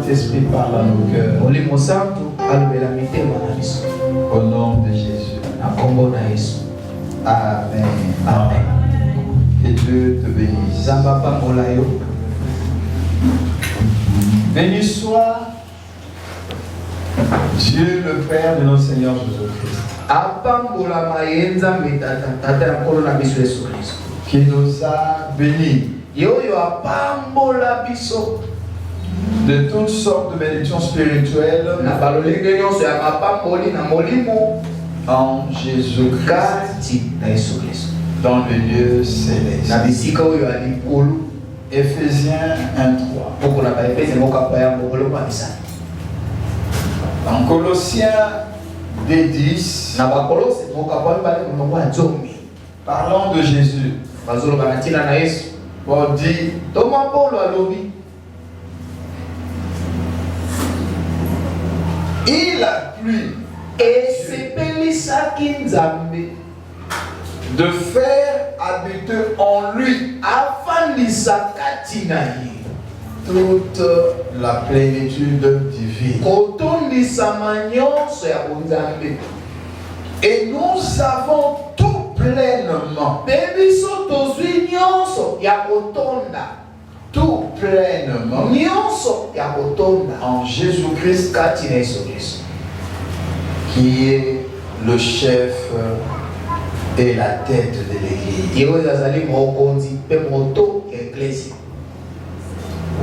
Saint-Esprit parle à nos cœurs. Au nom de Jésus. Amen. Amen. Que Dieu te bénisse. Béni soit Dieu le Père de notre Seigneur Jésus-Christ, qui nous a bénis de toutes sortes de bénédictions spirituelles en Jésus-Christ dans le lieu céleste. Éphésiens 1:3. En Colossiens 2:10, parlant de Jésus, Paul dit, il a plu de faire habiter en lui toute la plénitude divine. Et nous avons tout pleinement. Tout pleinement en Jésus-Christ, qui est le chef et la tête de l'Église.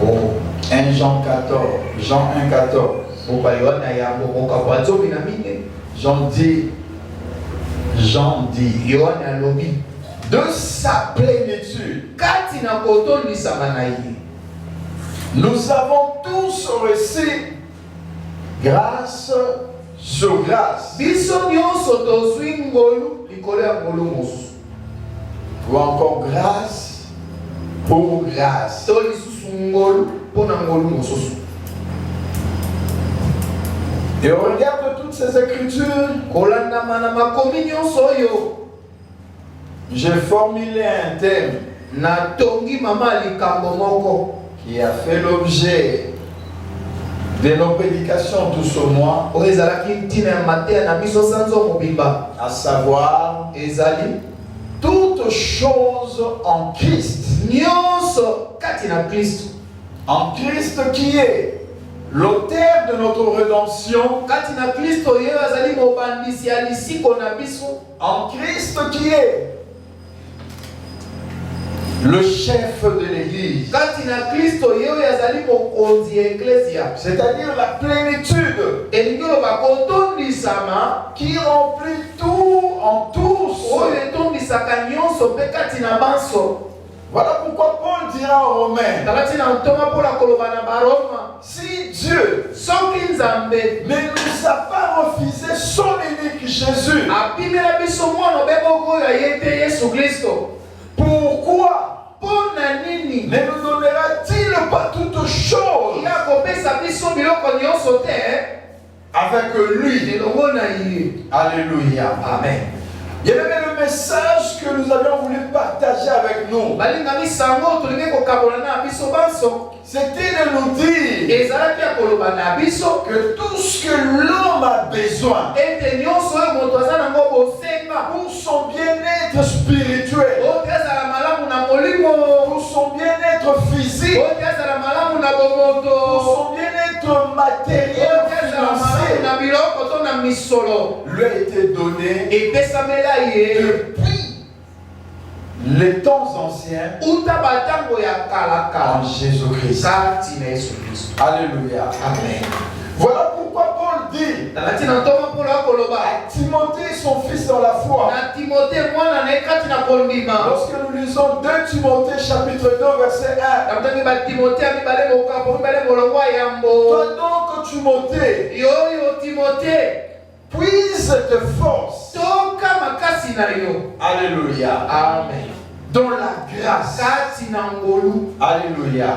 Oh, 1 Jean 14, Jean 1:14. Jean dit de sa plénitude. Nous avons tous reçu grâce sur grâce. Ou encore grâce pour grâce. Et on regarde toutes ces écritures. J'ai formulé un thème qui a fait l'objet de nos prédications tout ce mois, à savoir toutes choses en Christ. En Christ qui est l'auteur de notre rédemption. En Christ qui est le chef de l'Église. C'est-à-dire la plénitude qui remplit tout en tous. Voilà pourquoi Paul dira aux Romains, si Dieu ne nous a pas refusé son unique Jésus, pourquoi ne nous donnera-t-il pas toutes choses avec lui? Alléluia. Amen. Il y avait le message que nous avions voulu partager avec nous. C'était de nous dire que tout ce que l'homme a besoin pour son bien-être spirituel, pour son bien-être physique, pour son bien-être matériel, lui a été donné depuis les temps anciens en Jésus-Christ. Alléluia. Amen. Voilà pourquoi Paul dit à Timothée, son fils dans la foi. Lorsque nous lisons 2 Timothée chapitre 2 verset 1. Toi donc Timothée, puise tes forces. Alléluia. Amen. dans la grâce. Alléluia.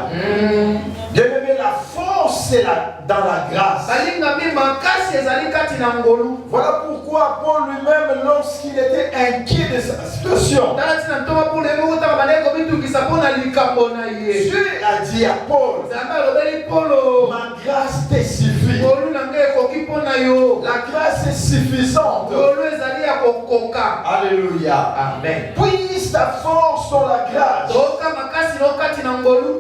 Bien-aimé, la force est dans la grâce. Voilà pourquoi Paul lui-même, lorsqu'il était inquiet de sa situation, Dieu a dit à Paul, ma grâce te suffit. La grâce est suffisante. Alléluia. Amen. Puise ta force dans la grâce.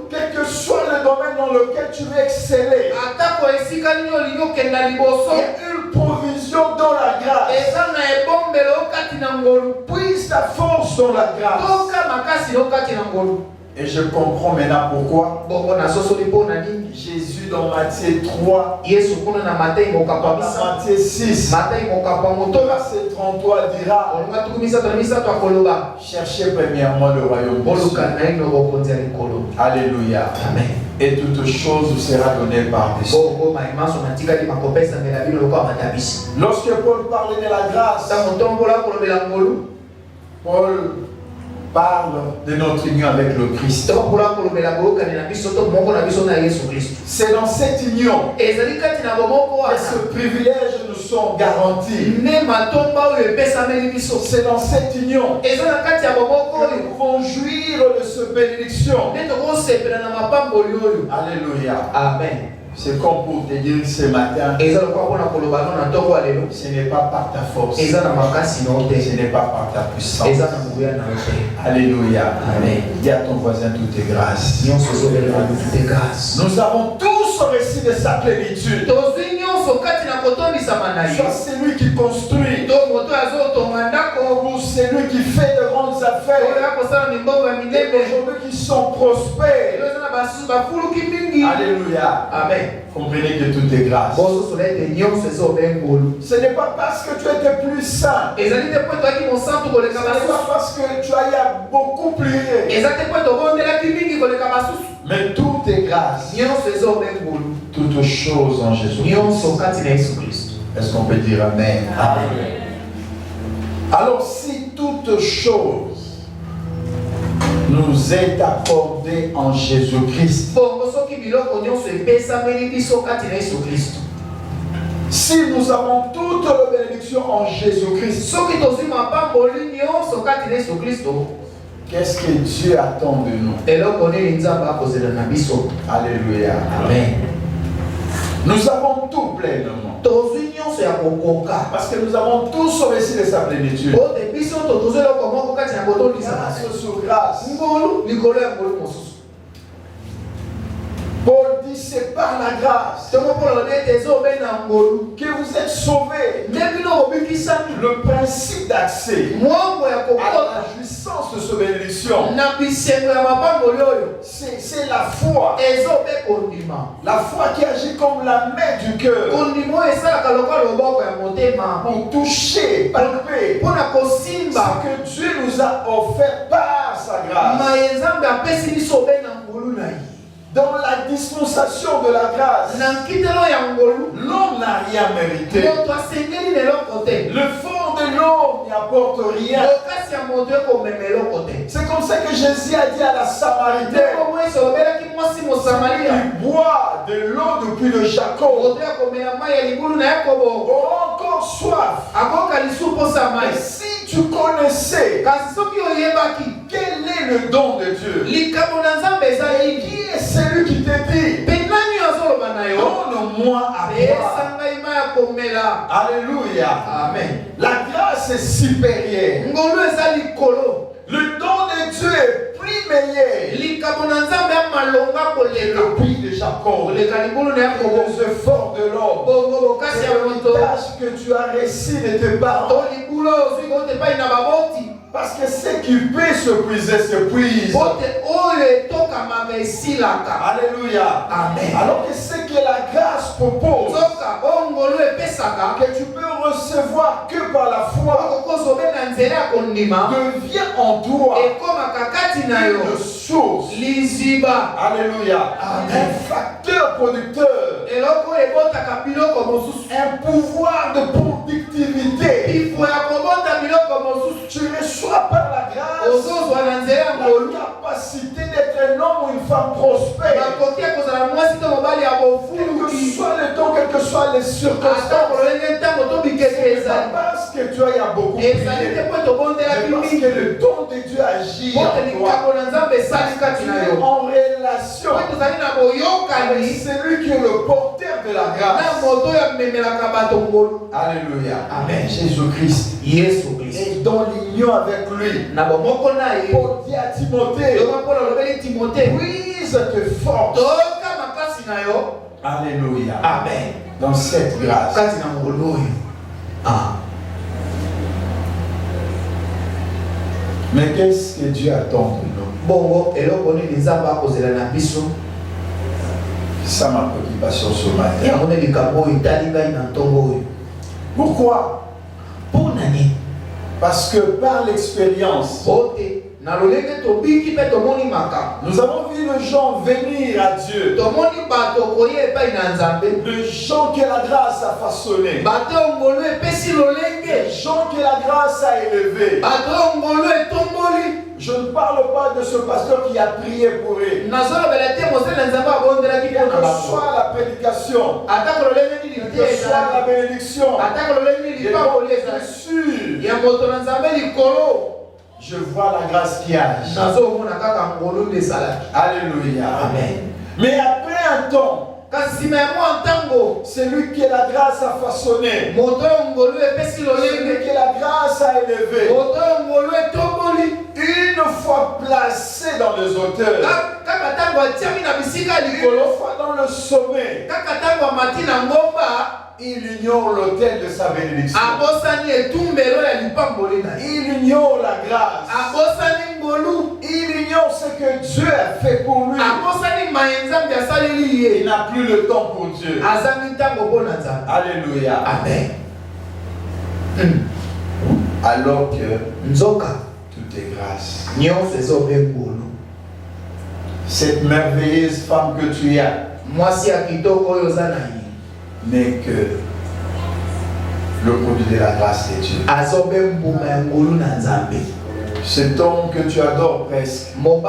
Quel que soit le domaine dans lequel tu veux exceller, il y a une provision dans la grâce. Puise ta force dans la grâce. Et je comprends maintenant pourquoi Jésus dans Matthieu 3, Matthieu 6, verset 33 dira, cherchez premièrement le royaume de Dieu. Alléluia. Amen. Et toute chose vous sera donnée par-dessus. Lorsque Paul parlait de la grâce, Paul parle de notre union avec le Christ. C'est dans cette union que ce privilège nous sont garantis. C'est dans cette union que nous pouvons jouir de cette bénédiction. Alléluia. Amen. C'est comme pour te dire ce matin, ce n'est pas par ta force, ce n'est pas par ta puissance. Alléluia. Amen. Dis à ton voisin, tout est grâce. Nous avons tous reçu de sa plénitude. Soit c'est lui qui construit, ou c'est lui qui fait de grandes affaires, et aujourd'hui qui sont prospères. Alléluia. Amen. Comprenez que tout est grâce. Ce n'est pas parce que tu étais plus saint. Ce n'est pas parce que tu as beaucoup prié. Mais tout est grâce. Toutes choses en Jésus-Christ. Est-ce qu'on peut dire Amen? Amen. Alors si toutes choses nous est accordée en Jésus-Christ, si nous avons toute la bénédiction en Jésus-Christ, qu'est-ce que Dieu attend de nous? Alléluia. Amen. Nous avons tout pleinement. Parce que nous avons tous reçu de sa plénitude. Grâce sur grâce. Paul dit c'est par la grâce que vous êtes sauvés. Le principe d'accès à la jouissance de cette bénédiction, c'est la foi. La foi qui agit comme la main du cœur pour toucher, palper ce que Dieu nous a offert par sa grâce. Dans la dispensation de la grâce, l'homme n'a rien mérité. L'effort de l'homme n'y apporte rien. C'est comme ça que Jésus a dit à la Samaritaine, il boit de l'eau depuis le Jacob, aura encore soif. Mais si tu connaissais quel est le don de Dieu, qui est celui qui te dit, donne-moi à boire. Alléluia. Amen. La grâce est supérieure. Le don de Dieu est plus meilleur. Le puits de Jacob, les efforts de l'homme, l'héritage que tu as reçu de tes parents. Parce que ce qui peut se puiser, se puise. Alléluia. Amen. Alors que ce que la grâce propose, que tu peux recevoir que par la foi, devient en toi une source. Alléluia. Un facteur producteur. Un pouvoir de productivité. Tu reçois par la grâce capacité d'être un homme ou une femme prospère. Quel que soit le temps, quelles que soient les circonstances. C'est pas parce que tu as beaucoup prié, mais parce que le don de Dieu agit en toi. Tu es en relation avec celui qui est le porteur de la grâce. Alléluia. Amen. Jésus-Christ. Et dans l'union avec lui, Paul dit à Timothée, puise tes forces. Alléluia. Amen. Dans cette grâce. Mais qu'est-ce que Dieu attend de nous? C'est ça ma préoccupation ce matin. Pourquoi? Parce que par l'expérience, nous avons vu les gens venir à Dieu. Les gens que la grâce a façonnés. Les gens que la grâce a élevés. Je ne parle pas de ce pasteur qui a prié pour eux. Quelle que soit la prédication, quelle que soit la bénédiction, je vois la grâce qui agit. Alléluia. Amen. Mais après un temps, celui que la grâce a façonné, celui que la grâce a élevé, une fois placé dans les hauteurs, une fois dans le sommet, il ignore l'autel de sa bénédiction. Il ignore la grâce. Il ignore ce que Dieu a fait pour lui. Il n'a plus le temps pour Dieu. Alléluia. Amen. Alors que tout est grâce. Cette merveilleuse femme que tu as n'est que le produit de la grâce de Dieu. Cet homme que tu adores presque n'est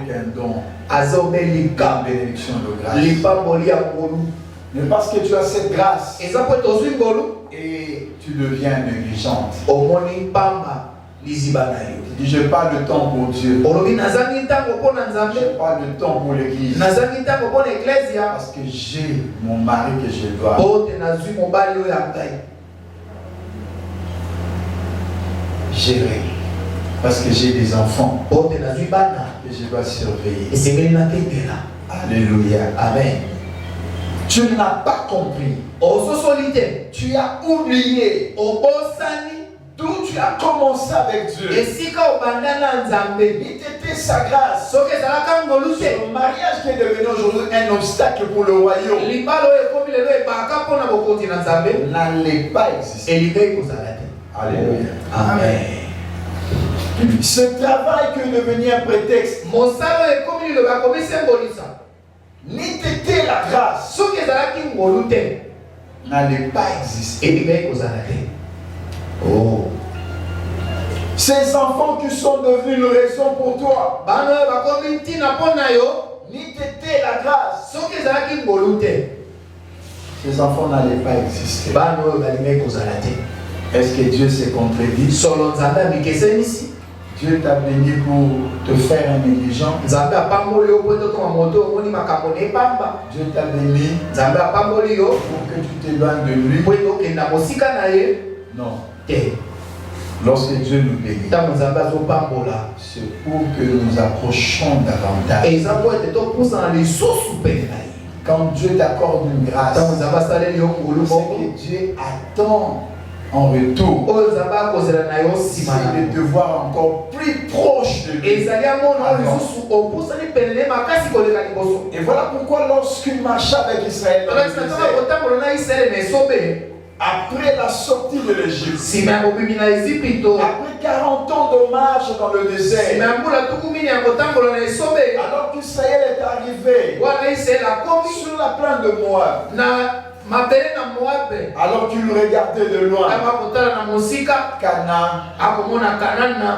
qu'un don, une bénédiction de grâce. Mais parce que tu as cette grâce et tu deviens négligente. Je parle de temps pour Dieu. Je parle de temps pour l'église. Parce que j'ai mon mari que je dois gérer. Parce que j'ai des enfants que je dois surveiller. Alléluia. Amen. Tu n'as pas compris. Tu as oublié d'où tu as commencé avec Dieu. Il t'était sa grâce. Le mariage qui est devenu aujourd'hui un obstacle pour le royaume n'allait pas exister. Alléluia. Amen. Ce travail qui est devenu un prétexte n'était t'était la grâce n'allait pas exister. Oh. Ces enfants qui sont devenus une raison pour toi ni t'était la grâce. Ces enfants n'allaient pas exister. Est-ce que Dieu s'est contredit? Dieu t'a béni pour te faire un négligent. Dieu t'a béni pour que tu t'éloignes de lui. Non. Lorsque Dieu nous bénit, c'est pour que nous nous approchions davantage. Quand Dieu t'accorde une grâce, c'est que Dieu attend en retour, c'est de te voir encore plus proche de lui. Et voilà pourquoi lorsqu'il marcha avec Israël dans le désert, après la sortie de l'Égypte, après 40 ans de marche dans le désert, alors qu'Israël est arrivé sur la plaine de Moab, Alors qu'il regardait de loin Canaan,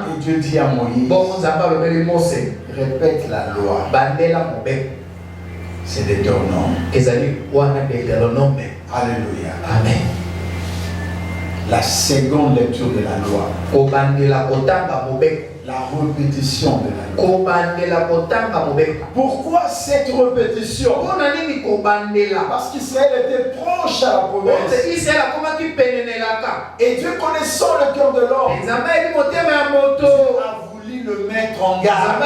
et Dieu dit à Moïse, répète la loi. C'est Deutéronome. Alléluia. Amen. La seconde lecture de la loi. La répétition de la loi. Pourquoi cette répétition? Parce qu'Israël était proche à la promesse. Et Dieu, connaissant le cœur de l'homme, a voulu le mettre en garde.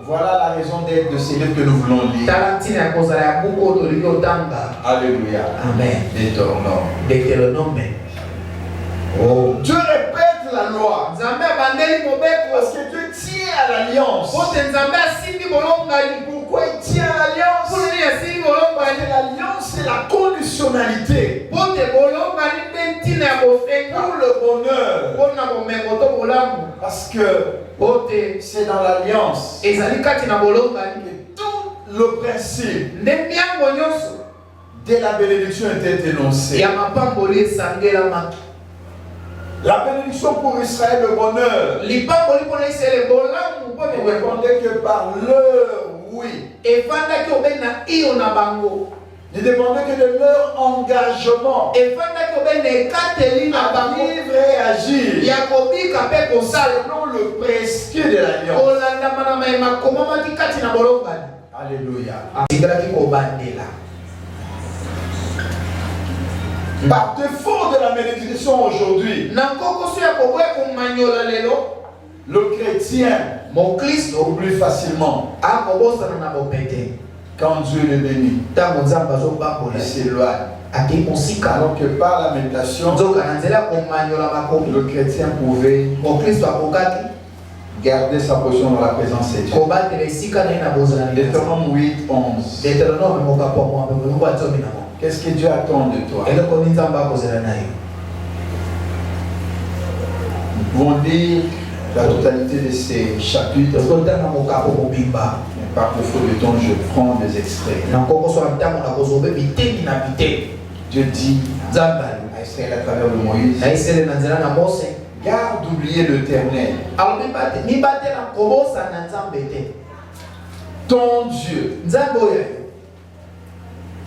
Voilà la raison d'être de ces livres que nous voulons lire. Alléluia. Amen. Deutéronome. Oh. Dieu répète la loi. Parce que Dieu tient à l'alliance. Pourquoi il tient à l'alliance? Parce que l'alliance, c'est la conditionnalité. Pour le bonheur. Parce que c'est dans l'alliance que tout le principe de la bénédiction était énoncé. La bénédiction pour Israël, le bonheur, ne dépendait que par leur oui. Ne dépendait que de leur engagement à vivre et agir selon le prescrit de l'alliance. Alléluia. Par défaut de la bénédiction aujourd'hui, le chrétien oublie facilement. Quand Dieu le bénit, il s'éloigne. Alors que par la méditation, le chrétien pouvait garder sa position dans la présence de Dieu. Deutéronome 8:11. Qu'est-ce que Dieu attend de toi? Nous pouvons lire la totalité de ces chapitres. Mais par défaut de temps, je prends des extraits. Dieu dit à Israël à travers le Moïse, garde d'oublier l'Éternel, ton Dieu,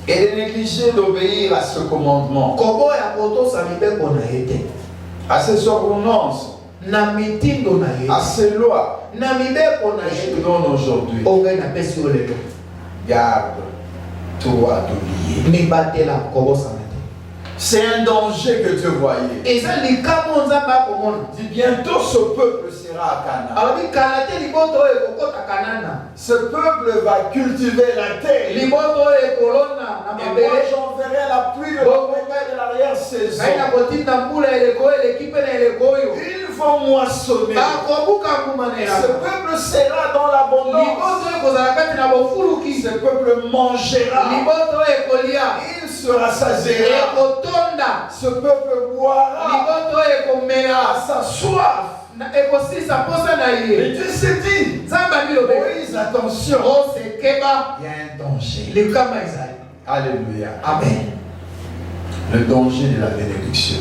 et de négliger d'obéir à ce commandement, à ses ordonnances, à ses lois que je te donne aujourd'hui. Garde-toi d'oublier. C'est un danger que Dieu voyait. Dit bientôt ce peuple sera à Canaan. Ce peuple va cultiver la terre. Et moi j'enverrai la pluie de l'arrière-saison. Ils vont moissonner. Ce peuple sera dans l'abondance. Ce peuple mangera. Il sera satisfait. Ce peuple boira à sa soif. Et Dieu s'est dit, Moïse, attention, il y a un danger. Alléluia. Amen. Le danger de la bénédiction.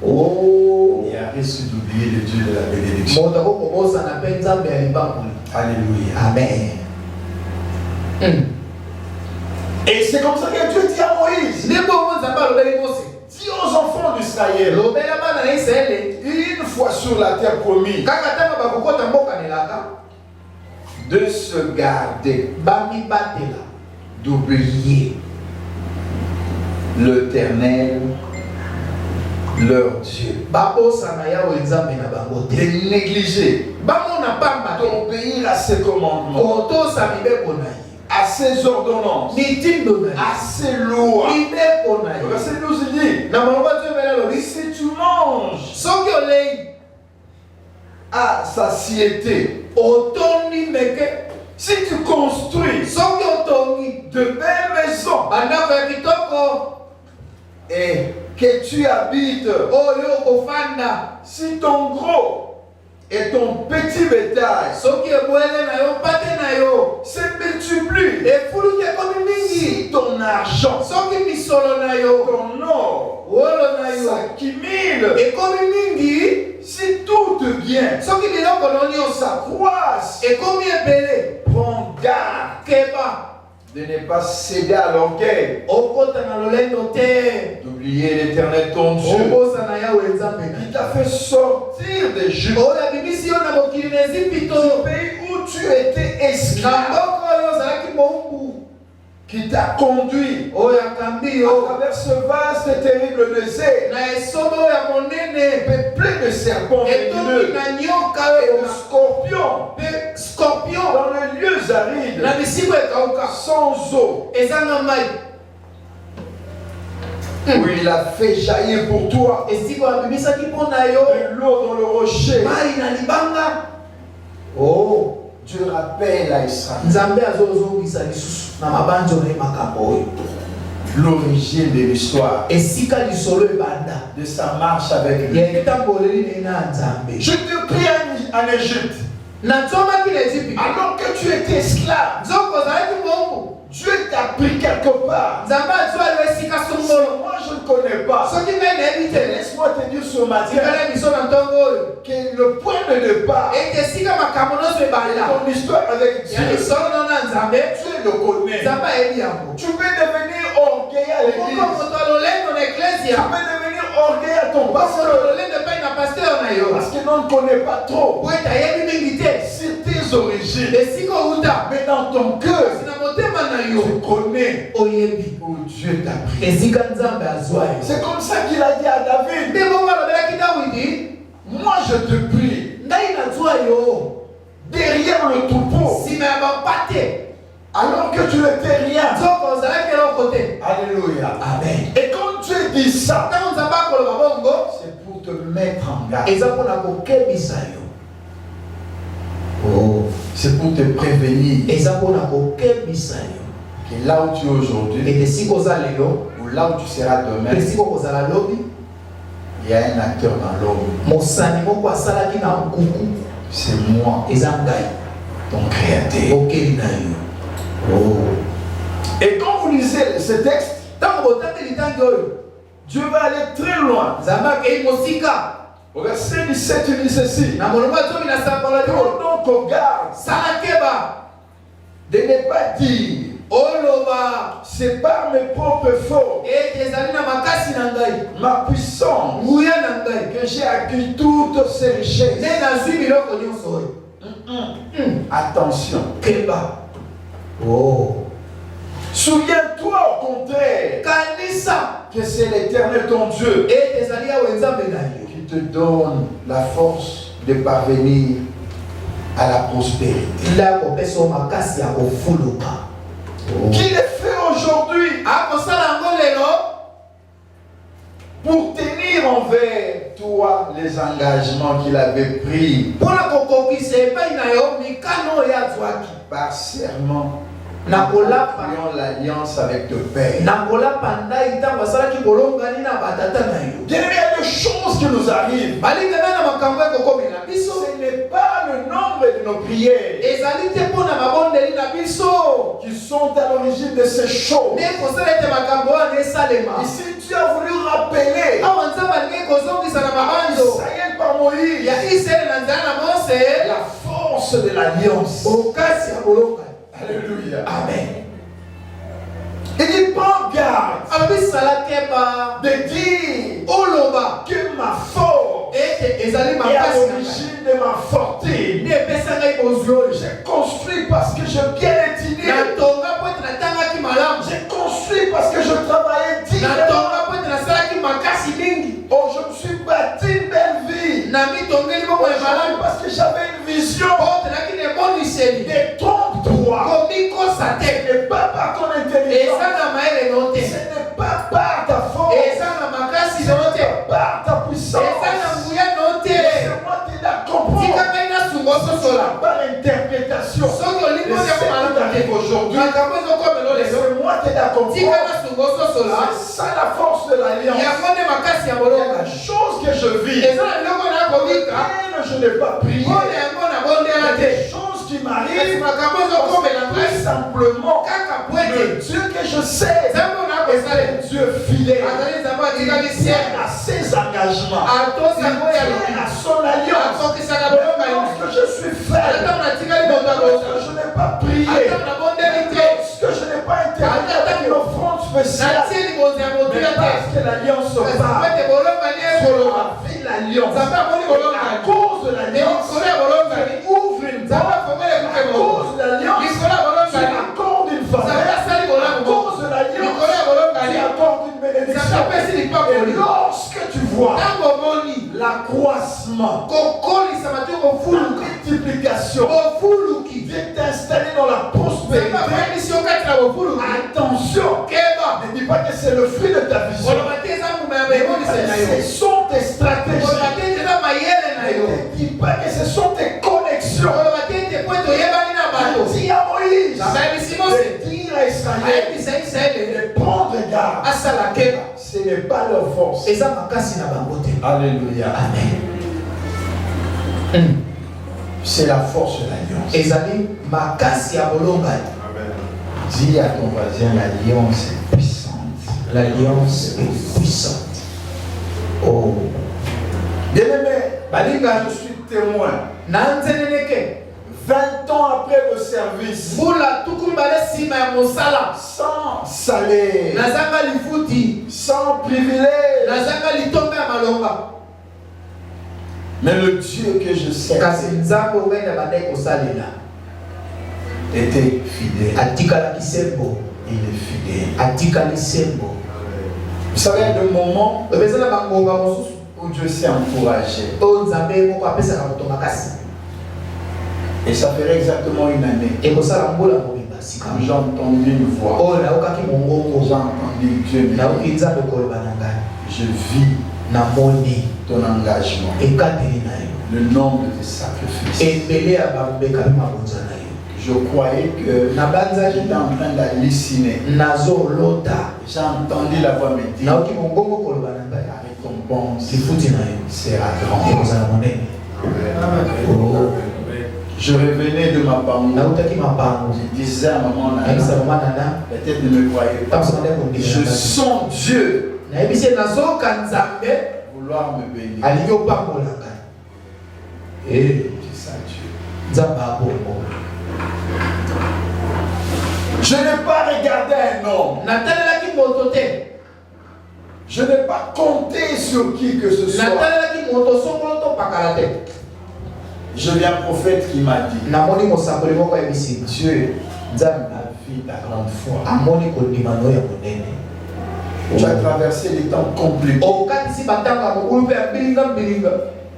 Oh, il y a risque d'oublier le Dieu de la bénédiction. Alléluia. Amen. Et c'est comme ça que Dieu dit à Moïse, dis aux enfants d'Israël, une fois sur la terre promise, de se garder, d'oublier l'Éternel, leur Dieu, de négliger, d'obéir à ses commandements, à ses ordonnances, à ses lois. Verset 12 dit, si tu manges à satiété, si tu construis de belles maisons et que tu habites, si ton gros et ton petit bétail se multiplie, si ton argent, ton or s'accumule, si tout devient, ça croisse, prends garde de ne pas céder à l'orgueil, d'oublier l'Éternel ton Dieu, qui t'a fait sortir d'Égypte, du pays où tu étais esclave, qui t'a conduit à travers ce vaste et terrible désert, peuplé de serpents venimeux et de scorpions, dans les lieux arides, sans eau, où il a fait jaillir pour toi de l'eau dans le rocher. Oh, Dieu rappelle à Israël l'origine de l'histoire, de sa marche avec lui. Je te prie en Égypte, alors que tu étais esclave, Dieu t'a pris quelque part. Moi je ne connais pas. Laisse-moi te dire ce matin que le point de départ de ton histoire avec Dieu, tu le connais. Tu peux devenir orgueilleux à l'église. Tu peux devenir orgueilleux à ton pasteur. Parce que l'on ne connaît pas trop sur tes origines. Mais dans ton cœur, tu connais où Dieu t'a pris. C'est comme ça qu'il a dit à David. Moi je te prie, derrière le troupeau, alors que tu n'étais rien. Alléluia. Amen. Et quand tu dis ça, c'est pour te mettre en garde. Oh, c'est pour te prévenir que là où tu es aujourd'hui, ou là où tu seras demain, il y a un acteur dans l'homme. C'est moi, ton créateur. Oh. Et quand vous lisez ce texte, Dieu va aller très loin. Au verset 17, il dit ceci. Prends donc garde de ne pas dire c'est par mes propres forces, ma puissance, que j'ai acquis toutes ces richesses. Attention. Oh. Souviens-toi au contraire que c'est l'Éternel ton Dieu qui te donne la force de parvenir à la prospérité. Qu'il est fait aujourd'hui pour tenir envers toi les engagements qu'il avait pris par serment. Prions l'alliance avec ton père. Il y a des choses qui nous arrivent. Ce n'est pas le nombre de nos prières qui sont à l'origine de ces choses. Ici, tu as voulu rappeler Israël par Moïse la force de l'alliance. Alléluia. Amen. Il dit prends garde de dire que ma force est à l'origine de ma fortune. J'ai construit parce que je bien étudié. J'ai construit parce que je travaillais dignement. Oh, je me suis bâti une belle vie. Parce que j'avais une vision. Détrompe-toi. Ce n'est pas par ton intelligence. Ce n'est pas par ta force. Ce n'est pas par ta puissance. Laisse-moi t'aider à comprendre par l'interprétation. Aujourd'hui, laisse-moi t'aider à comprendre. C'est ça la force de l'alliance. Il y a des choses que je vis. je n'ai pas prié. Des choses qui m'arrivent tout simplement le Dieu que je sais est un Dieu fidèle. Il tient à ses engagements. Il tient à son alliance. Lorsque je suis faible, lorsque je n'ai pas prié, lorsque je n'ai pas intervenu avec une offrande spéciale, mais parce que l'alliance se parle, l'alliance. À cause de l'alliance, il ouvre une porte. À cause de l'alliance, il accorde une faveur. À cause de l'alliance, il accorde une bénédiction. Et lorsque tu vois l'accroissement, la multiplication, vient t'installer dans la prospérité, attention, ne dis pas que c'est le fruit de ta vision. Ce sont tes stratégies. Ne dis pas que ce sont tes connexions. Dis à Moïse de dire à Israël de prendre garde. Ce n'est pas leur force. Alléluia. Amen. C'est la force de l'alliance. Dis à ton voisin, l'alliance est puissante. L'alliance est puissante. Oh. Bien-aimé, je suis témoin. 20 ans après le service, sans salaire, sans privilège, mais le Dieu que je sais était fidèle. Il est fidèle. Vous savez, il y a des moments où Dieu s'est encouragé. Et ça ferait exactement une année. J'ai entendu une voix. J'ai entendu Dieu. Je vis ton engagement. Le nombre de sacrifices. Je croyais que j'étais en train d'halluciner. J'ai entendu la voix me dire la récompense sera grande. Je revenais de ma parole. Je disais à maman Nana, peut-être ne me croyez pas. Je sens Dieu vouloir me bénir. Et c'est ça Dieu. Je n'ai pas regardé un homme. Je n'ai pas compté sur qui que ce soit. Je viens un prophète qui m'a dit Dieu a vu ta grande foi. Tu as traversé des temps compliqués.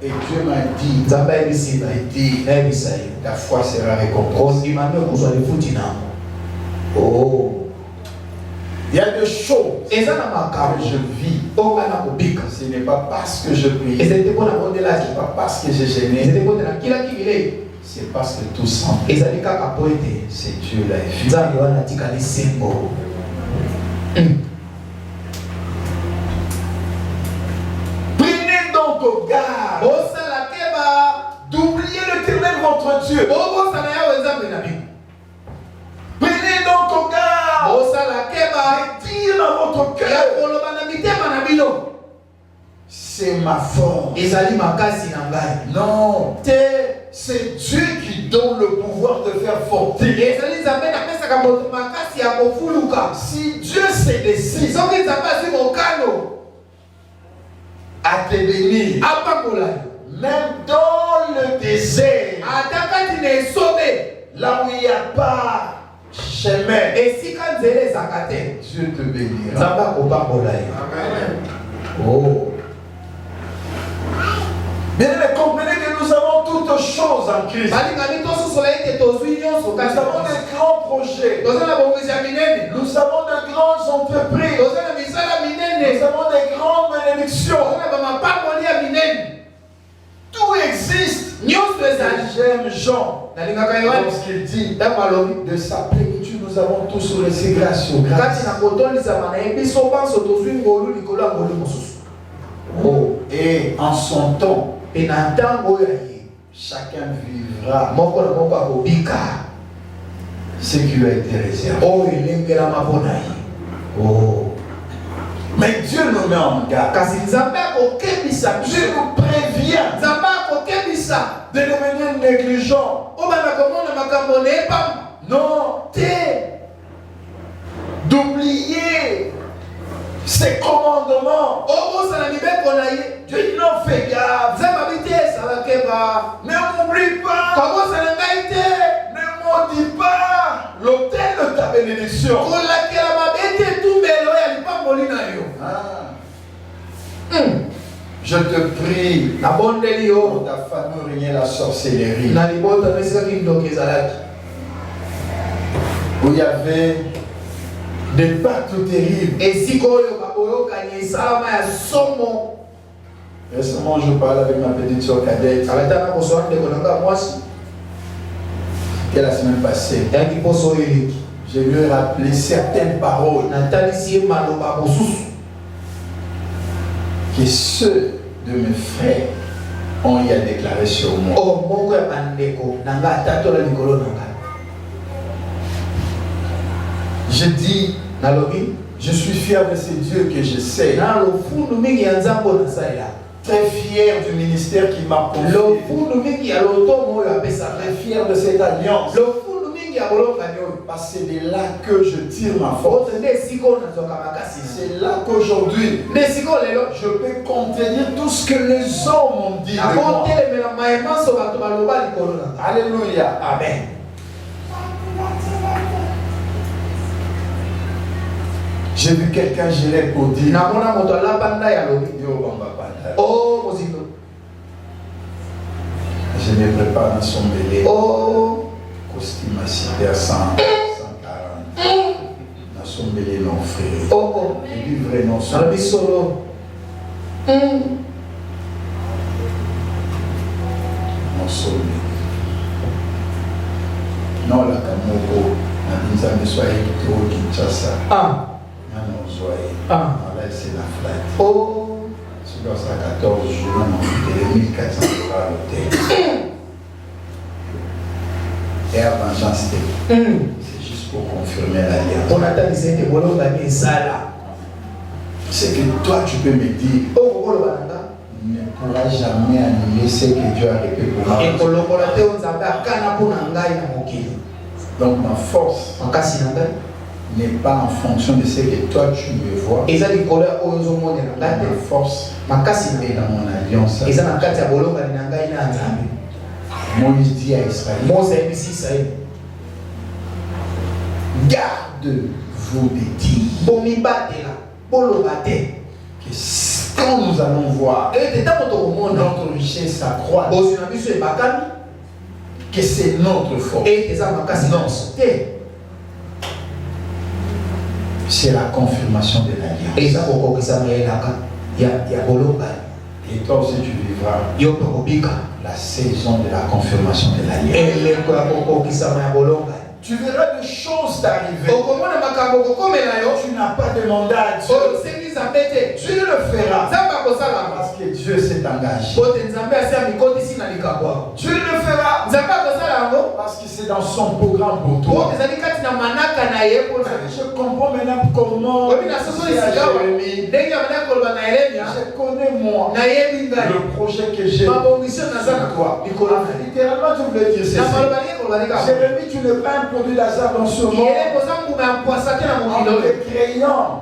Et Dieu m'a dit ta foi sera récompensée. Oh. Il y a des choses que je vis. Ce n'est pas parce que je prie. Ce n'est pas parce que j'ai gêné. C'est parce que tout semble. C'est Dieu là. Prenez donc garde d'oublier l'Éternel votre Dieu. Prenez donc garde de dire dans votre cœur c'est ma force. Non, c'est Dieu qui donne le pouvoir de faire forter. Si Dieu s'est décidé à te bénir, même dans le désert, là où il n'y a pas chemin, Dieu te bénira. Amen. Oh. Bien, mais comprenez que nous avons toutes choses en Christ. Nous avons des grands projets. Nous avons de grandes entreprises. Nous avons des grandes bénédictions. Tout existe. J'aime Jean lorsqu'il dit de sa plénitude nous avons tous reçu grâce sur grâce. Oh. Et en son temps chacun vivra ce qui lui a été réservé. Mais Dieu nous met en garde. Dieu nous prévient de devenir négligents. Non, d'oublier ses commandements. Dieu dit non, fais gaffe. Ne m'oublie pas. Ne maudis pas l'autel de ta bénédiction. Je te prie, dans ta famille régnait la sorcellerie. Où il y avait des pactes terribles. Récemment, je parlais avec ma petite soeur cadette. Et la semaine passée, je lui ai rappelé certaines paroles que ceux de mes frères ont eu à déclarer sur moi. Je dis, je suis fier de ces dieux que je sais. Très fier du ministère qui m'a confié. Très fier de cette alliance. Parce que c'est de là que je tire ma force. C'est là qu'aujourd'hui, je peux contenir tout ce que les hommes ont dit de moi. Alléluia. Amen. J'ai vu quelqu'un gérer pour dire. Je me prépare dans son mêlé. Costume à 6 vers 140. Dans son mêlé non frère. Et lui vrai non son. Non son. Non la kamoko. Na nzambe soye trop Kinshasa. Là, c'est la flight. C'est dans 14 jours, on a 1400 $ à l'hôtel. Et avant, c'est juste pour confirmer l'alliance. C'est que toi, tu peux me dire, ne pourras jamais annuler ce que Dieu a répété pour moi. Donc, ma force n'est pas en fonction de ce que toi tu me vois. Ma force est dans mon alliance. Moïse dit à Israël, garde-vous de dire que quand nous allons voir notre richesse s'accroître, que c'est notre force. Non. C'est la confirmation de l'alliance. Et toi aussi tu vivras la saison de la confirmation de l'alliance. Tu verras des choses t'arriver. Tu n'as pas demandé à Dieu. Tu le feras. Parce que Dieu s'est engagé. Tu le feras. Parce que c'est dans son programme pour toi. Je comprends maintenant comment Jérémie. Je connais moi le projet que j'ai sur toi. Littéralement, tu voulais dire ceci. Jérémie, tu n'es pas un produit d'hasard dans ce monde. En te créant,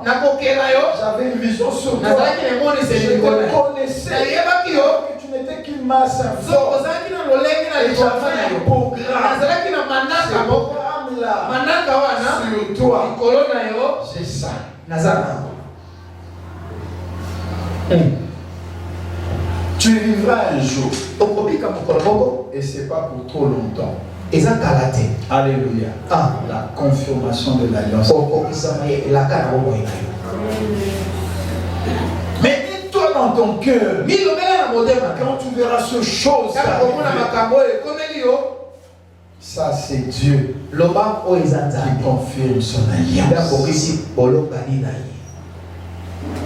j'avais une vision sur toi. Je te connaissais. Que tu n'étais qu'une masse informe. Et j'avais un programme. Ce programme-là, sur toi, c'est ça. Tu vivras un jour. Et c'est pas pour trop longtemps. Alléluia. La confirmation de l'alliance. Mais dis-toi dans ton cœur, quand tu verras ce chose, ça c'est Dieu qui confirme son alliance.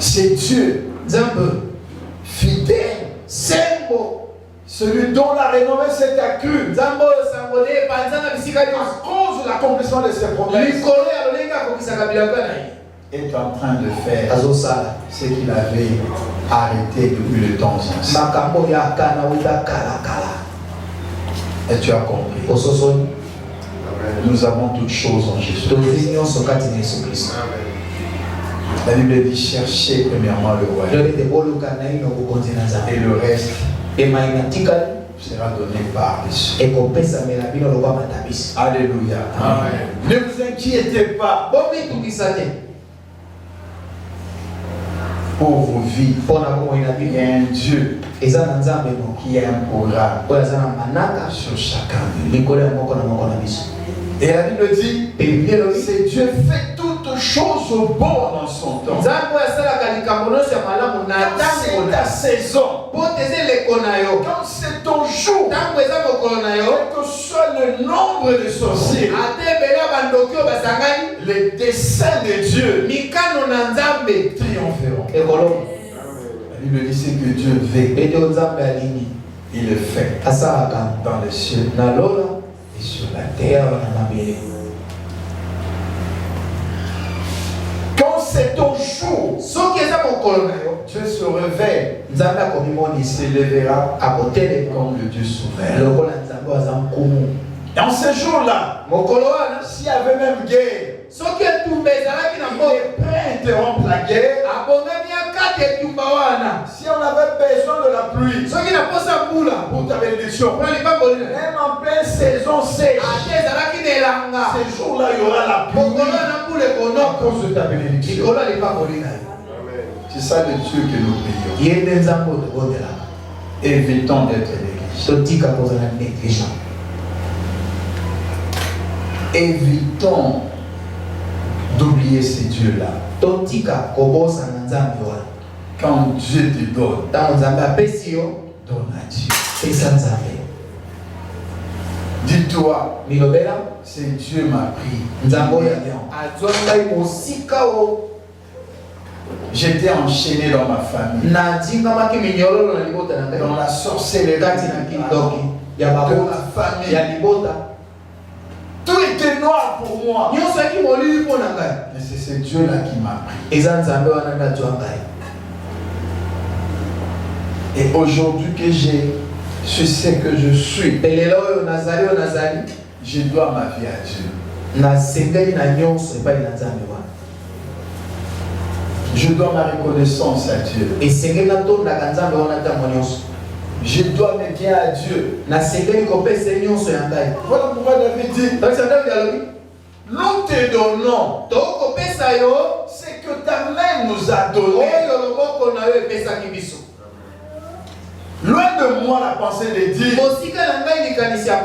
C'est Dieu fidèle Celui dont la renommée s'est accrue à cause de l'accomplissement de ses promesses est en train de faire ce qu'il avait arrêté depuis le temps ancien. Et tu as compris. Nous avons toutes choses en Jésus. La Bible dit chercher premièrement le royaume et le reste sera donné par les cieux. Alléluia. Amen. Ne vous inquiétez pas pour vos vies. Il y a un Dieu qui a un programme sur chacun de nous. Et la Bible dit c'est Dieu fait toutes choses au bon dans son temps. Quand c'est ta saison, quand c'est ton jour, quel que soit le nombre de sorciers, les desseins de Dieu triompheront. La Bible dit c'est que Dieu veut. Il le fait dans les cieux et sur la terre. Quand c'est ton jour, Dieu se réveille, il s'élèvera comme le Dieu souverain. Dans ce jour-là, s'il y avait même guerre, il est prêt à interrompre la guerre. Si on avait besoin de la pluie pour ta bénédiction, même en pleine saison sèche, ces jours-là, il y aura la pluie à cause de ta bénédiction. C'est ça le Dieu que nous prions. Évitons d'être négligents. Évitons d'oublier ces dieux-là. Quand Dieu te donne, donne à Dieu. Dis-toi, c'est Dieu m'a pris. J'étais enchaîné dans ma famille, dans la sorcellerie de ma famille. Tout était noir pour moi. Mais c'est ce Dieu-là qui m'a pris. Et aujourd'hui que je suis ce que je suis, je dois ma vie à Dieu. Je dois ma reconnaissance à Dieu. Je dois mes biens à Dieu. Voilà pourquoi David dit, nous te donnons ce que ta main nous a donné. Loin de moi la pensée de dire,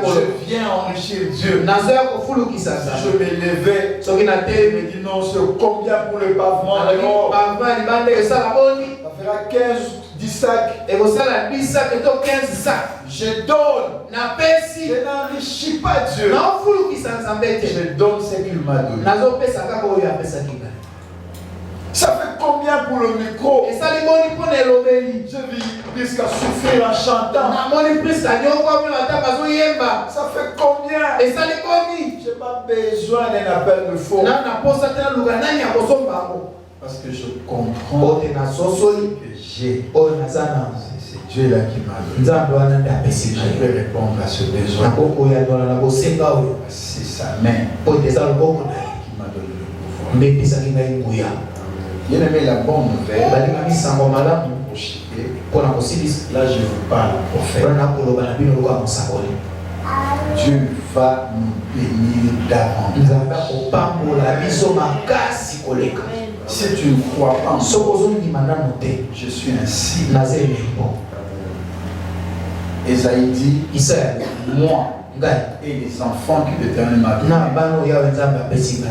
je viens enrichir Dieu. Je me levais, je me dis non, c'est combien pour le pavement? Ça fera 15, 10 sacs. Je donne. Je n'enrichis pas Dieu. Je donne ce qu'il m'a donné. Ça fait combien pour le micro? Je vis jusqu'à souffrir en chantant. Ça fait combien? Je n'ai pas besoin d'un appel de faux. Parce que je comprends que j'ai. C'est Dieu là qui m'a donné. Je peux répondre à ce besoin. C'est sa main qui m'a donné le pouvoir. Bien aimé, la bonne nouvelle, là je vous parle prophète. Dieu va nous bénir davantage. Si tu ne crois pas en moi, je suis ainsi. Esaïe dit, moi et les enfants que l'Éternel m'a donnés,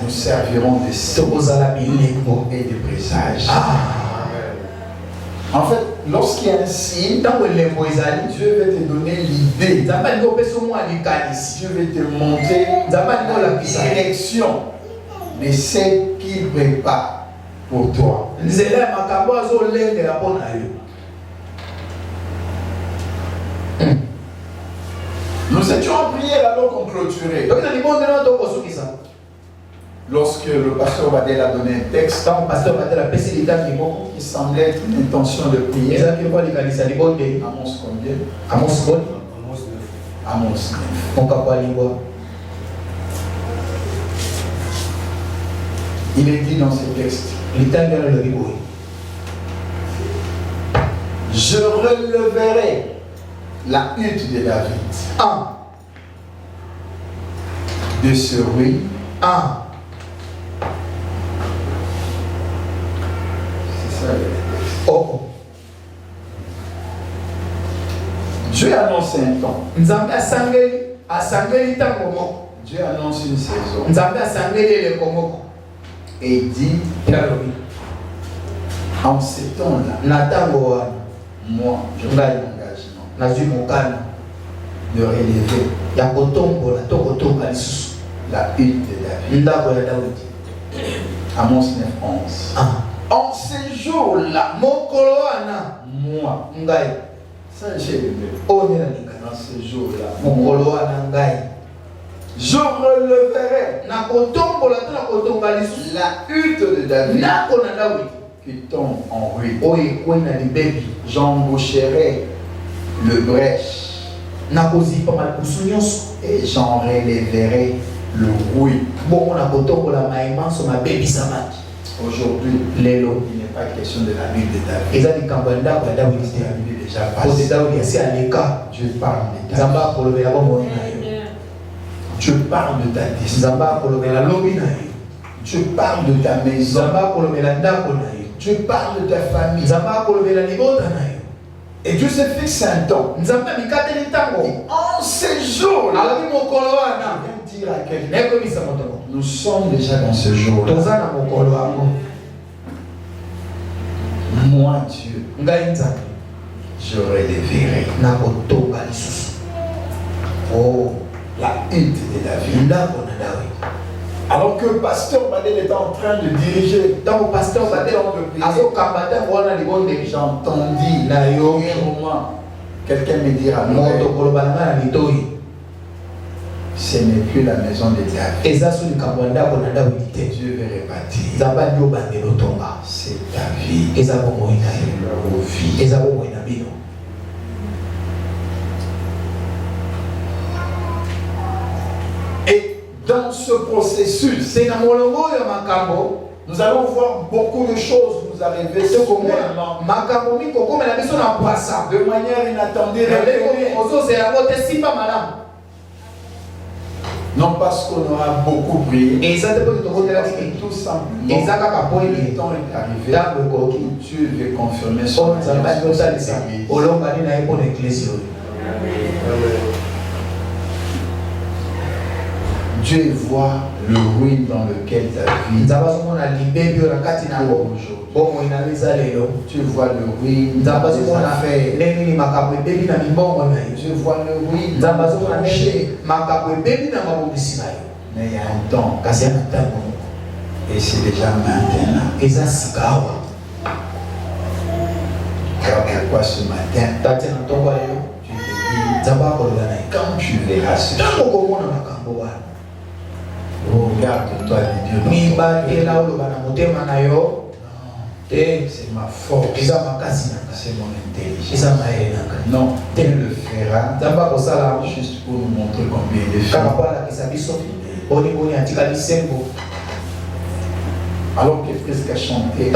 nous servirons de signes et de présages. En fait, lorsqu'il y a un signe, Dieu va te donner l'idée. Dieu va te montrer la direction de ce qu'il prépare pour toi. Nous étions en prière alors qu'on clôturait. Lorsque le pasteur Badel a donné un texte, il semblait être une intention de prière. Amos combien? Amos 9. Il est dit dans ce texte, je releverai la hutte de David de ce ruine. C'est ça le texte. Dieu annonce un temps. Dieu annonce une saison. Et dit, en ces temps-là, moi, je prends l'engagement de relever la hutte de David. Amos 9:11. En ces jours-là, moi, ça j'ai levé. Dans ces jours-là, je releverai la hutte de David qui tombe en ruine. J'embaucherai le brèche et j'en relèverai le ruine. Aujourd'hui, il n'est pas question de la hutte de David. Déjà passé. Dieu parle de David. Dieu parle de ta destinée. Dieu parle de ta maison. Dieu parle de ta famille. Et Dieu se fixe un temps. En ces jours-là, je viens dire à quelqu'un, nous sommes déjà dans ce jour-là. Moi, Dieu, je relèverai la hutte de David. Alors que le pasteur Badel était en train de diriger, j'entendis quelqu'un me dire à l'oreille, ce n'est plus la maison de David. Dieu veut rebâtir. C'est ta vie. C'est leur vie. Et dans ce processus, nous allons voir beaucoup de choses nous arriver soudainement, de manière inattendue. Non parce qu'on aura beaucoup prié, tout simplement, le temps est arrivé, Dieu veut confirmer son alliance. Dieu voit le ruine dans lequel ta vie Dieu voit le ruine dans tes affaires. Dieu voit le ruine dans ton projet. Mais il y a un temps. Et c'est déjà maintenant. Alors pourquoi ce matin tu te dis, quand tu verras ce jour, regarde-toi de Dieu. C'est ma force. C'est mon intelligence. Non, Dieu le fera juste pour nous montrer combien il est fort. Alors que presque a chanté, j'ai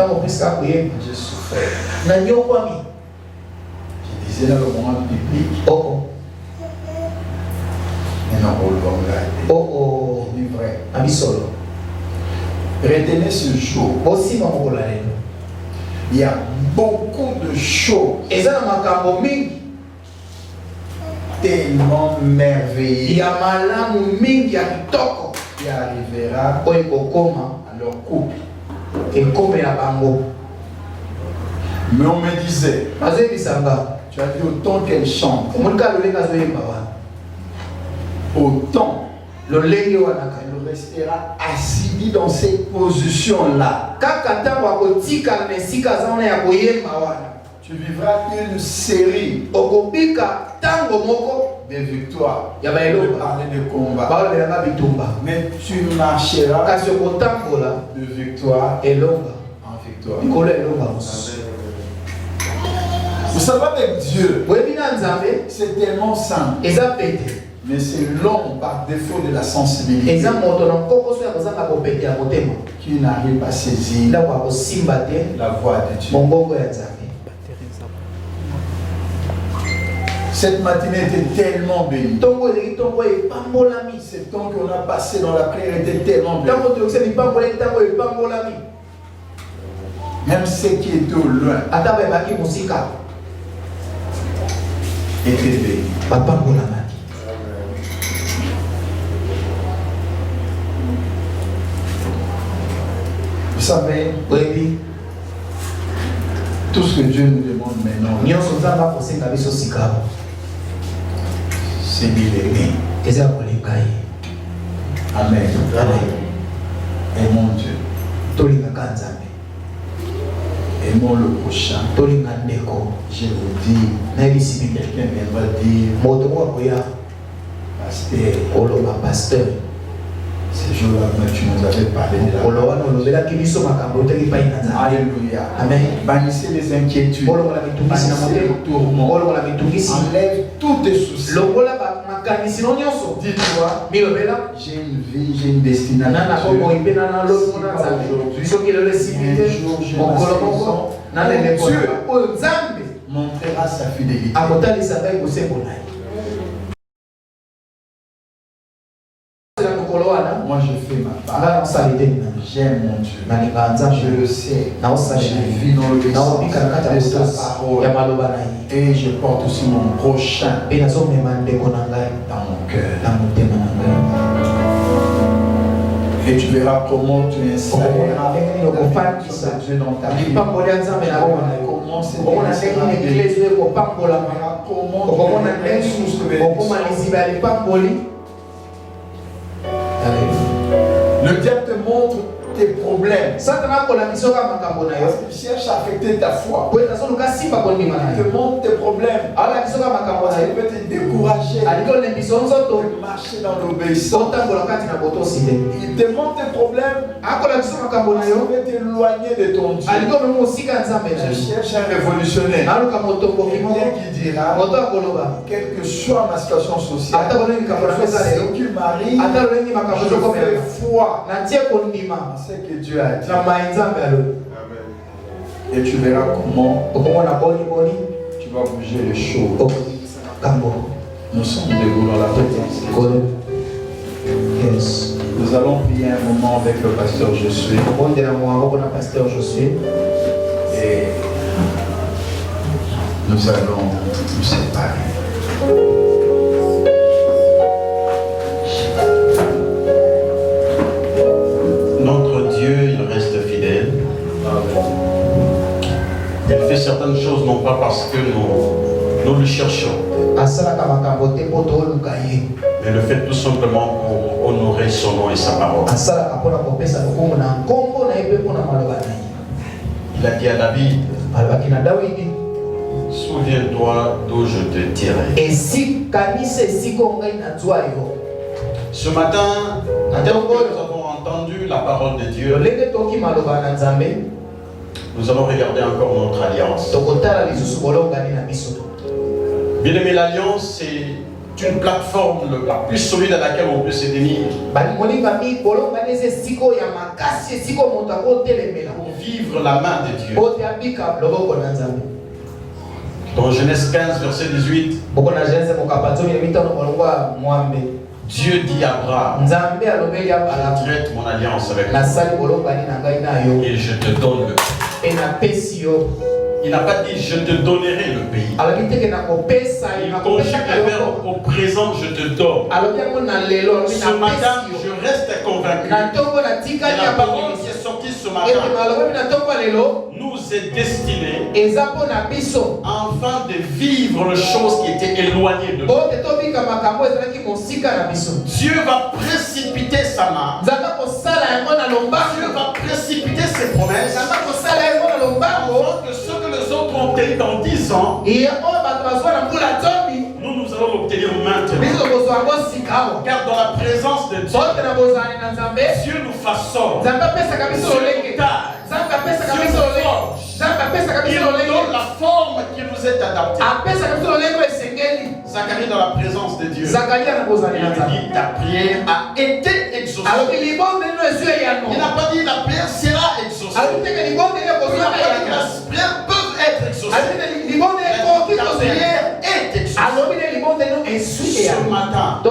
souffert. Je disais dans le moment public, maintenant on le vrai. Retenez ce jour. Il y a beaucoup de choses tellement merveilleuses qui arrivera à leur couple. Mais on me disait, tu as dit autant qu'elle chante, autant elle restera assidue dans cette position-là. tu vivras une série okobika tango moko de victoires. ya On baelo peut parler de combat. balobelanga bitumba Mais tu marcheras kasi okotambola de victoire elonga en victoire. likolo ya elonga mosusu. Vous savez, avec Dieu, boyebi na nzambe c'est tellement simple, eza pete mais c'est l'homme par défaut de la sensibilité eza moto na nkokoso ya kozanga kopete ya motema qui n'arrive pas à saisir ndako ya kosimba te la voix de Dieu. mongongo ya nzambe. Cette matinée était tellement bénie. ntongo eleki ntongo epambolami Ce temps qu'on a passé dans la prière était tellement béni. ntango tolokisa mipambola ntango epambolami Même ceux qui étaient au loin ata bayebaki mosika étaient bénis. bapambolamaki. Vous savez, oyebi tout ce que Dieu nous demande maintenant, nyonso nzambe akosenga biso sika c'est d'aimer. eza ya kolinga ye. Amen. Aimons Dieu. tolingaka nzambe, Aimons le prochain. tolinga ndeko. Je vous dis, nayebisi bible quelqu'un viendra dire, moto moko akoya pasteur, oloba pasteur ce jour-là, tu nous avais parlé de la oloba wana olobelaki biso makambo oteki epai na nzambe. Alléluia. Amen. Bannissez les inquiétudes. olobola mitungisi na Bannissez motema, le tourment. olobola mitungisi, Enlève tous tes soucis. longola makanisi no nyonso. Dis-toi, milobela j'ai une vie, j'ai une destinée. nana bomoi mpe nana lobi na nzambe soki lelo esili te mokolo moko naleleko oyo nzambe Montrera sa fidélité. akotalisa ngai bosembo na ye. na mokolo wana Moi, je fais ma part. ngai naosali te nina J'aime mon Dieu. nalingaka nzambe, Je le sais. naosali Je na ye, vis dans le naobika na kati ya de sa botosi ya parole. maloba na ye, Et je porte aussi mon prochain mpe nazomema ndeko na ngai dans mon cœur. na motema na ngai. Et tu verras comment tu installes okomona ndenge nini okofandisa Dieu dans ta vie. lipambola ya nzambe na boma na yo. Comment c'est okomona ndenge nini eklesi oyo ekopambolama, comment okomona ndenge tu okoma liziba ya lipamboli. Le diable te montre tes problèmes. satana akolakisa oka makambo na yo Parce qu'il cherche à affecter ta foi. po azoluka simba kondima na Il te yo, montre tes problèmes. alakisa oka makambo na Il yo veut te décourager. alingi olembisa nzoto De marcher dans l'obéissance. otambola kati na botosi te. Il te montre tes problèmes. akolakisa makambo na Il yo veut t'éloigner de ton Dieu. alingi omema mosika ya nzambe na Je yo. cherche un révolutionnaire. naluka motomboki moko Quelqu'un qui dira, moto akoloba quelle que soit ma situation sociale, ata kolongi likambo na mesa ce lelo, qui m'arrive, ata lolenge makambo je fais ezokomela foi natie kondima en ce que Dieu a dit. na mai nzambe alobi. Et tu verras comment okomona boni tu vas bouger les choses. okobimisa makambo Nous sommes debout dans la présence. kolo. Yes. Nous allons prier un moment avec le pasteur Josué. okondela mwango na pasteur Josué Et nous allons nous séparer. Notre Dieu, il reste fidèle. Il fait certaines choses non pas parce que nous le cherchons, asalaka makambo te mpo tooluka ye, mais le fait tout simplement pour honorer son nom et sa parole. asalaka mpona kopesa lokumu na nkombo na ye mpe mpona maloba na ye. Il a dit à David, alobaki na Dawidi, souviens-toi d'où je te tirerai. esikanisa esika ngai nazwa yo. Ce matin, dès que nous avons entendu la parole de Dieu, lolenge toki maloba na nzambe, nous allons regarder encore notre alliance. tokotala lisusu bolongani na biso. Bien-aimé, l'alliance, c'est une plateforme la plus solide à laquelle on peut se tenir balingolingami bolongani eza esika ya makasi, esika moto akotelemela pour vivre la main de Dieu. po te abika loboko na nzambe. Dans Genèse 15, verset 18, boko na Genese mokapa zomi na mitano bolongwa mwambe, Dieu dit à Abraham, nzambe alobeli Abraham, traite mon alliance avec toi nasali bolongani na ngai na yo et je te donne le pays. mpe napesi yo. Il n'a pas dit je te donnerai le pays. alobi teke nakopesa Il yo, conjugue nakopesaka le yo. verbe au présent, je te donne. alobi yango na lelo, alobi Ce matin, napesi je yo. reste convaincu. na ntongo Et natikali la ya parole qui bakomisa est sortie ce ete matin malobi na ntongo ya lelo nous est destinée eza mpo na biso afin de vivre les choses qui étaient éloignées de nous. po te tobika makambo ezalaki mosika na biso. Dieu va précipiter sa main. nzambe akosala yango na Dieu lombango, va précipiter ses promesses nzambe akosala yango na lombango afin que ce que les autres ont tenu que dans 10 ans, nous allons l'obtenir maintenant. Car dans la présence de Dieu, Dieu nous façonne, Dieu nous taille, Dieu nous forge. Il nous donne la forme qui nous est adaptée. Zacharie dans la présence de Dieu. Il dit ta prière a été exaucée. Il n'a pas dit la prière sera exaucée. Il n'a pas dit la prière peut être exaucée. La prière est exaucée. Ce matin,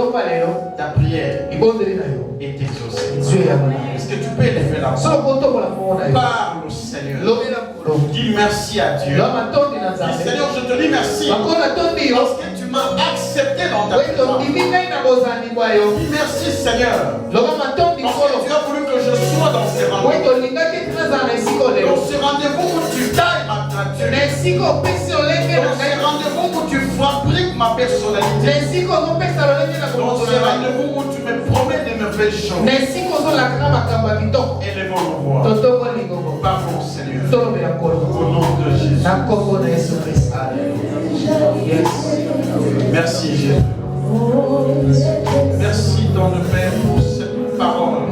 ta prière est exaucée. Est-ce que tu peux élever la voix? Parle au Seigneur. Dis merci à Dieu. Dis Seigneur, je te dis merci parce que tu m'as accepté dans ta présence. Dis merci Seigneur parce que tu as voulu que je sois dans ces rendez-vous. Dans ce rendez-vous où tu tailles ma nature. Dans ce rendez-vous où tu fabriques ma personnalité. Dans ce rendez-vous où tu me promets de me faire chaud. Élevons nos voix. Parlons Seigneur. Au nom de Jésus. Merci Jésus. Merci dans le Père pour cette parole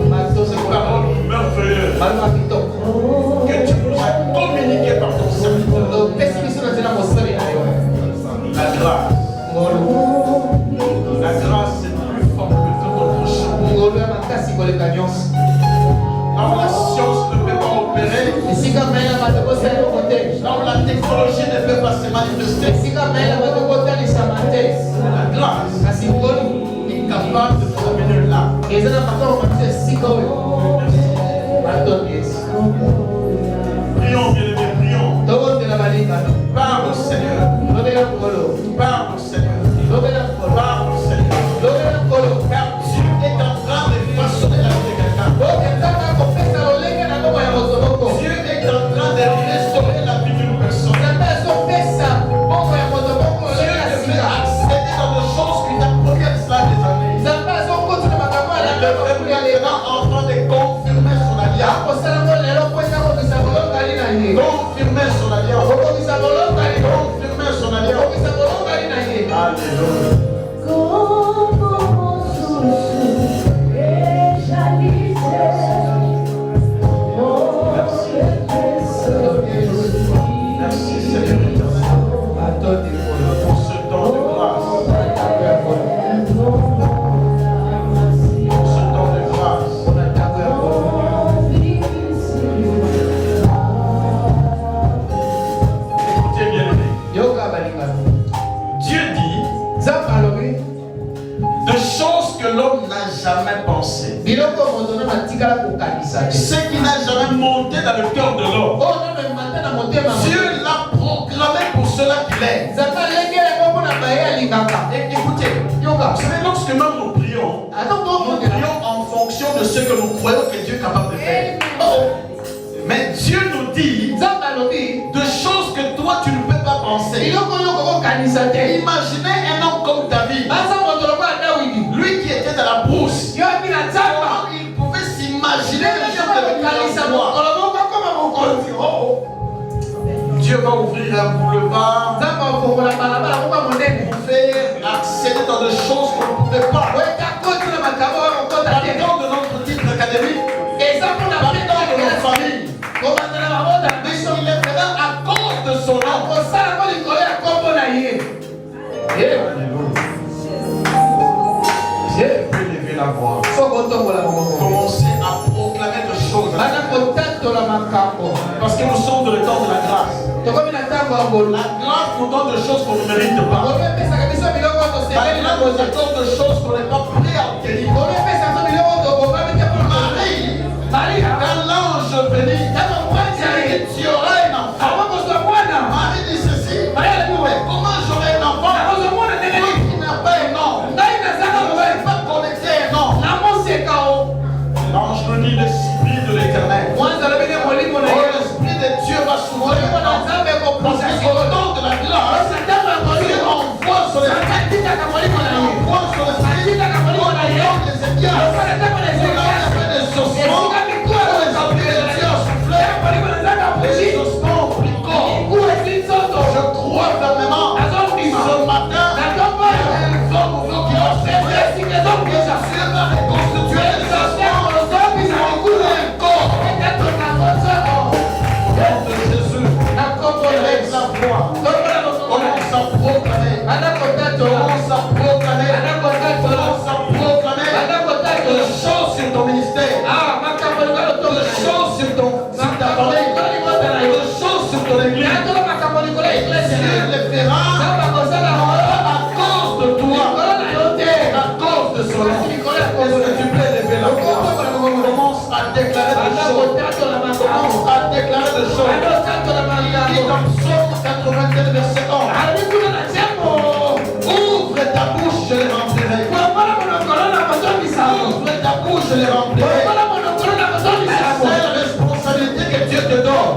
merveilleuse que tu nous as communiquée par ton serviteur. La grâce est plus forte que tout autre chose. Là où la science ne peut pas opérer, là où la technologie ne peut pas se manifester, la grâce est capable de nous amener là. Prions, bien-aimés, prions. Parle au Seigneur. Parle au Seigneur. Parle au Seigneur. Car Dieu est en train de façonner la vie de quelqu'un. Dieu est en train de restaurer la vie d'une personne. Dieu te fait accéder dans des choses qui t'ont pris cela des années. Il est maintenant en train de confirmer son alliance. Confirmer son alliance. Confirmer son alliance. Alléluia. Merci Seigneur éternel pour ce temps de grâce. Pour ce temps de grâce. Écoutez bien aimé. Dieu dit de choses que l'homme n'a jamais pensé. Ce qui n'a jamais monté dans le cœur de l'homme. Dieu l'a proclamé pour cela qu'il est. Et écoutez, vous savez, lorsque même nous prions en fonction de ce que nous croyons que Dieu est capable de faire. Mais Dieu nous dit de choses que toi tu ne peux pas penser. Imaginez un homme comme David. Lui qui était dans la brousse. Comment il pouvait s'imaginer le chef de Dieu va ouvrir un boulevard pour faire accéder dans des choses qu'on ne pouvait pas. Partant de notre titre académique, partant de nos familles. Mais il est vraiment à cause de son nom. Dieu peut lever la voix. Commencer à proclamer des choses. Parce que nous sommes dans le temps de la grâce. La grâce nous donne des choses qu'on ne mérite pas. La grâce nous accorde des choses qu'on n'est pas prêt à obtenir. Marie, quand l'ange bénit, tu auras un enfant. Marie dit ceci. Mais comment j'aurai un enfant? Moi qui n'a pas un nom. Je ne suis pas connecté à un nom. L'ange nous dit l'esprit de l'éternel. L'esprit de Dieu va s'ouvrir. Parce qu'au nom de la grâce, Dieu envoie son esprit. Il envoie son esprit. Au nom des Étiens. Pour la fait des ossements. Pour les appeler de Dieu à souffler. foi. Commence à proclamer. Commence à proclamer. Commence à proclamer. Des choses sur ton ministère. Des choses sur ta famille. Des choses sur ton église. Dieu les fera à cause de toi, à cause de son nom. Est-ce que tu peux lever la voix? Commence à déclarer des choses. Commence à déclarer des choses. Il dit dans Psaume 81, verset 11. Ouvre ta bouche, je les remplirai. Ouvre ta bouche, je les remplirai. La seule responsabilité que Dieu te donne,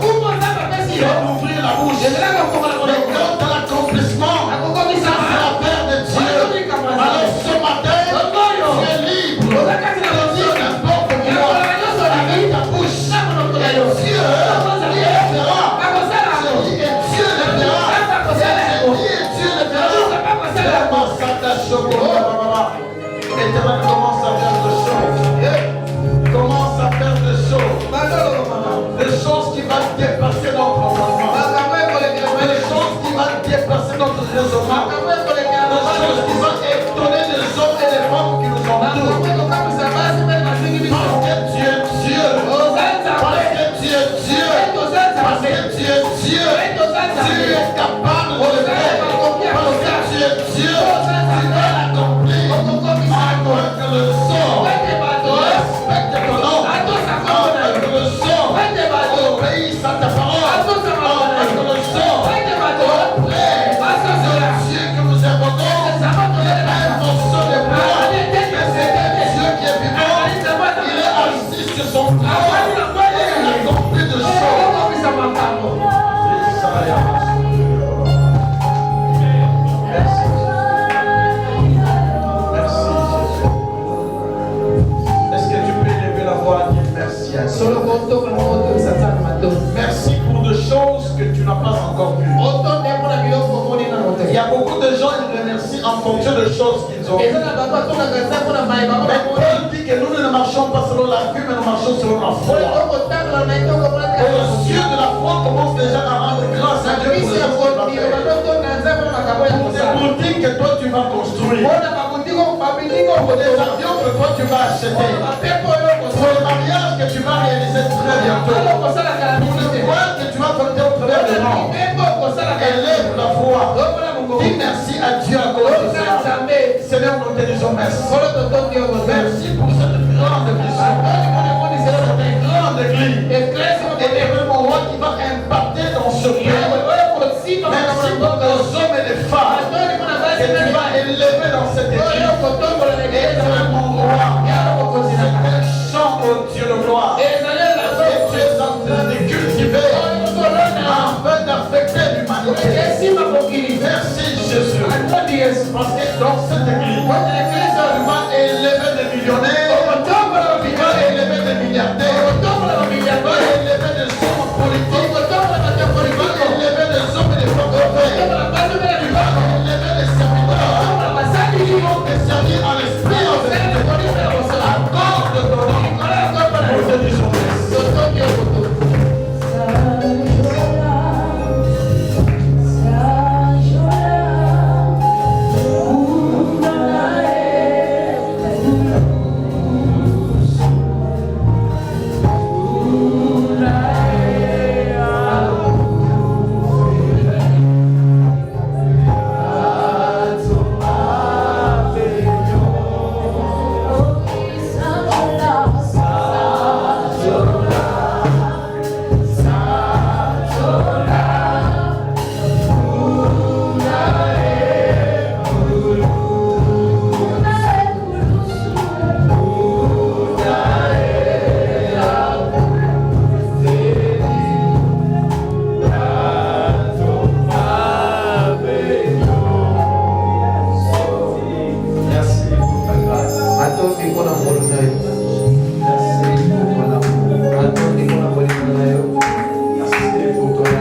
c'est d'ouvrir la bouche. Mais quand dans l'accomplissement, c'est l'affaire de Dieu. Alors ce matin, tu es libre. Tu dis n'importe quoi avec ta bouche. Et Dieu le fera. Et Dieu le fera. Et Dieu le fera. Éternel, commence à faire des choses. Commence à faire des choses. Des choses qui vont dépasser notre entendement. Des choses qui vont dépasser notre raisonnement. Des choses qui vont étonner les hommes et les femmes qui nous entourent. Parce que tu es Dieu. Parce que tu es Dieu. Parce que tu es Dieu. Tu es capable de le faire. Parce que tu es Dieu. Tu vas l'accomplir. Avec le sort. Respecte ton nom. Avec le sort. Obéis à ta parole. Avec le sort. Dieu que nous invoquons, il est un morceau de bois, mais c'est Dieu qui est vivant, il est assis sur son trône, et il accomplit de choses. Merci. Merci Jésus. Est-ce que tu peux lever la voix et dire merci à Dieu? Merci pour des choses que tu n'as pas encore vues. Il y a beaucoup de gens qui remercient en fonction de choses qu'ils ont vues. Mais Paul dit que nous ne marchons pas selon la vue, mais nous marchons selon la foi. Et le ciel de la foi commence déjà à rendre grâce à Dieu pour les choses qu'il va faire. Pour des boutiques que toi tu vas construire. Pour des avions que toi tu vas acheter. Pour le mariage que tu vas réaliser très bientôt. Pour le voile que tu vas porter au travers des rangs. Élève la foi. Dis merci à Dieu à cause de cela. Seigneur, nous te disons merci. Merci pour cette grande vision. Cette grande église. Et le roi qui va impacter dans ce pays. Merci pour les hommes et les femmes que tu vas élever dans cette église. Et mon roi, c'est un chant au Dieu de gloire. Et tu es en train de cultiver afin d'affecter l'humanité. Merci Jésus. Parce que dans cette église,